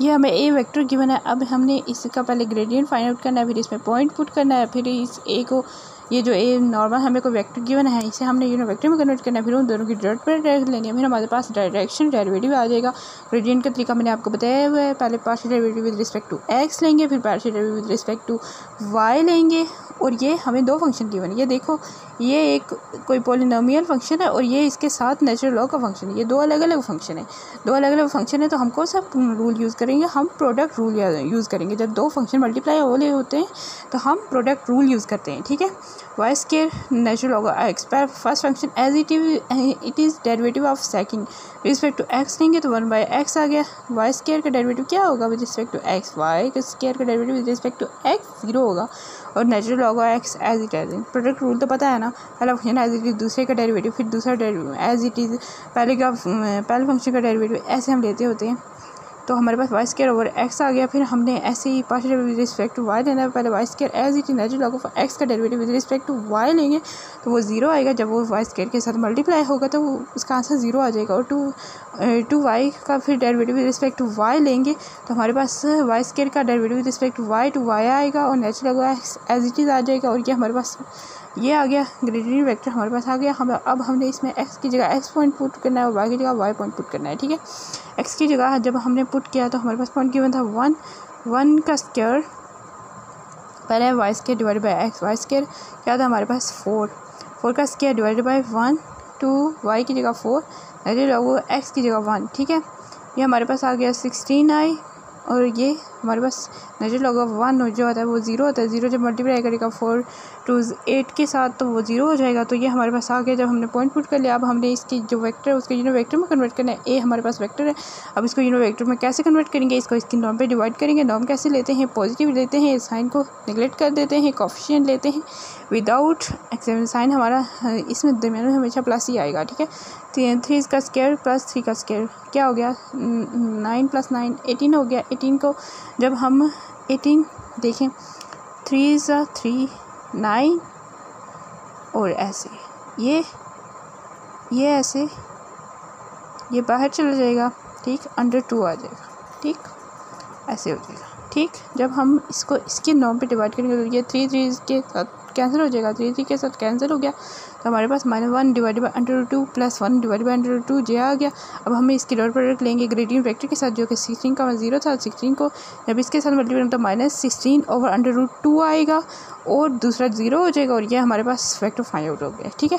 ये हमें ए vector given है। अब हमने इसका पहले ग्रेडियंट फाइंड आउट करना है, फिर इसमें पॉइंट पुट करना है, फिर इस ए को, ये जो ए नॉर्मल हमें को वेक्टर गिवन है इसे हमने यूनिट वेक्टर में कन्वर्ट करना है, फिर उन दोनों की डॉट प्रोडक्ट लेनी है, फिर हमारे पास डायरेक्शन डेरिवेटिव आ जाएगा। ग्रेडियंट का तरीका मैंने आपको बताया हुआ है, पहले partial derivative with respect to x लेंगे, फिर partial derivative with respect to y लेंगे। और ये हमें दो फंक्शन गिवन है, ये देखो ये एक कोई पॉलिनोमियल फंक्शन है और ये इसके साथ नेचुरल लॉग का फंक्शन है। ये दो अलग अलग फंक्शन है, दो अलग अलग फंक्शन है, तो हम कौन सा रूल यूज़ करेंगे? हम प्रोडक्ट रूल यूज़ करेंगे। जब दो फंक्शन मल्टीप्लाई होते हैं तो हम प्रोडक्ट रूल यूज़ करते हैं, ठीक है। Y square natural log x पर first function as it is derivative of second respect to x लेंगे तो 1/x आ गया। वाई स्क्वायर का डेरिवेटिव क्या होगा with respect to x? Y का स्क्वायर का derivative with respect to x 0 होगा और natural log x as it is. Product rule तो पता है ना, पहला फंक्शन एज इट इज, दूसरे का डेरिवेटिव, फिर दूसरा डेरिवेटिव एज इट इज़, पहले फंक्शन का डेरिवेटिव, ऐसे हम लेते होते हैं। तो हमारे पास वाई स्क्वायर ओवर एक्स आ गया। फिर हमने ऐसे ही partial derivative with respect to y लेना है। पहले y square as it is natural log of x का derivative with respect to y लेंगे तो वो 0 आएगा। जब वो वाई स्क्वायर के साथ मल्टीप्लाई होगा तो उसका आंसर 0 आ जाएगा। और टू वाई का फिर derivative with respect to y लेंगे तो हमारे पास वाई स्क्वायर का derivative with respect to y आएगा और natural log x as it is आ जाएगा। और ये हमारे पास ये आ गया, ग्रेडियंट वेक्टर हमारे पास आ गया। अब हमने इसमें x की जगह x पॉइंट पुट करना है और y की जगह y पॉइंट पुट करना है, ठीक है। x की जगह जब हमने पुट किया तो हमारे पास पॉइंट गिवन था 1 का स्क्वायर, पहले y square divided by x, y square क्या था हमारे पास 4 का स्क्वायर डिवाइडेड बाई 1, 2 y की जगह 4 नेचुरल x की जगह 1, ठीक है। ये हमारे पास आ गया 16 आई और ये हमारे पास नेचुरल लॉग ऑफ 1 जो होता है वो 0 होता है। 0 जब मल्टीप्लाई करेगा 4 to 8 के साथ तो वो 0 हो जाएगा। तो ये हमारे पास आ गया जब हमने पॉइंट पुट कर लिया। अब हमने इसकी जो वेक्टर है उसके यूनिट वेक्टर में कन्वर्ट करना है। ए हमारे पास वेक्टर है, अब इसको यूनिट वेक्टर में कैसे कन्वर्ट करेंगे? इसको इसकी नॉर्म पे डिवाइड करेंगे। नॉर्म कैसे लेते हैं? पॉजिटिव लेते हैं, साइन को नेगलेक्ट कर देते हैं, कोएफिशिएंट लेते हैं विदाउट एक्सेप्ट साइन। हमारा इसमें दरमियान में हमेशा प्लस ही आएगा, ठीक है। 3 का स्क्वायर प्लस 3 का स्क्वायर क्या हो गया? 9 + 9 18 हो गया। 18 को जब हम 18 देखें 3 × 3 9 और ऐसे ये ऐसे ये बाहर चला जाएगा, ठीक, √2 आ जाएगा, ठीक, ऐसे हो जाएगा, ठीक। जब हम इसको इसके नॉर्म पे डिवाइड करेंगे तो ये 3 के साथ कैंसिल हो जाएगा, 3 के साथ कैंसिल हो गया तो हमारे पास -1 डिवाइडेड बाई √2 + 1 डिवाइडेड बाई √2 जे आ गया। अब हमें इसकी डॉट प्रोडक्ट लेंगे ग्रेडियंट वेक्टर के साथ जो कि 16 का 0 था। 16 को जब इसके साथ मल्टीप्लाई तो -16 ओवर √2 आएगा और दूसरा 0 हो जाएगा और ये हमारे पास वेक्टर फाइंड आउट हो गया, ठीक है।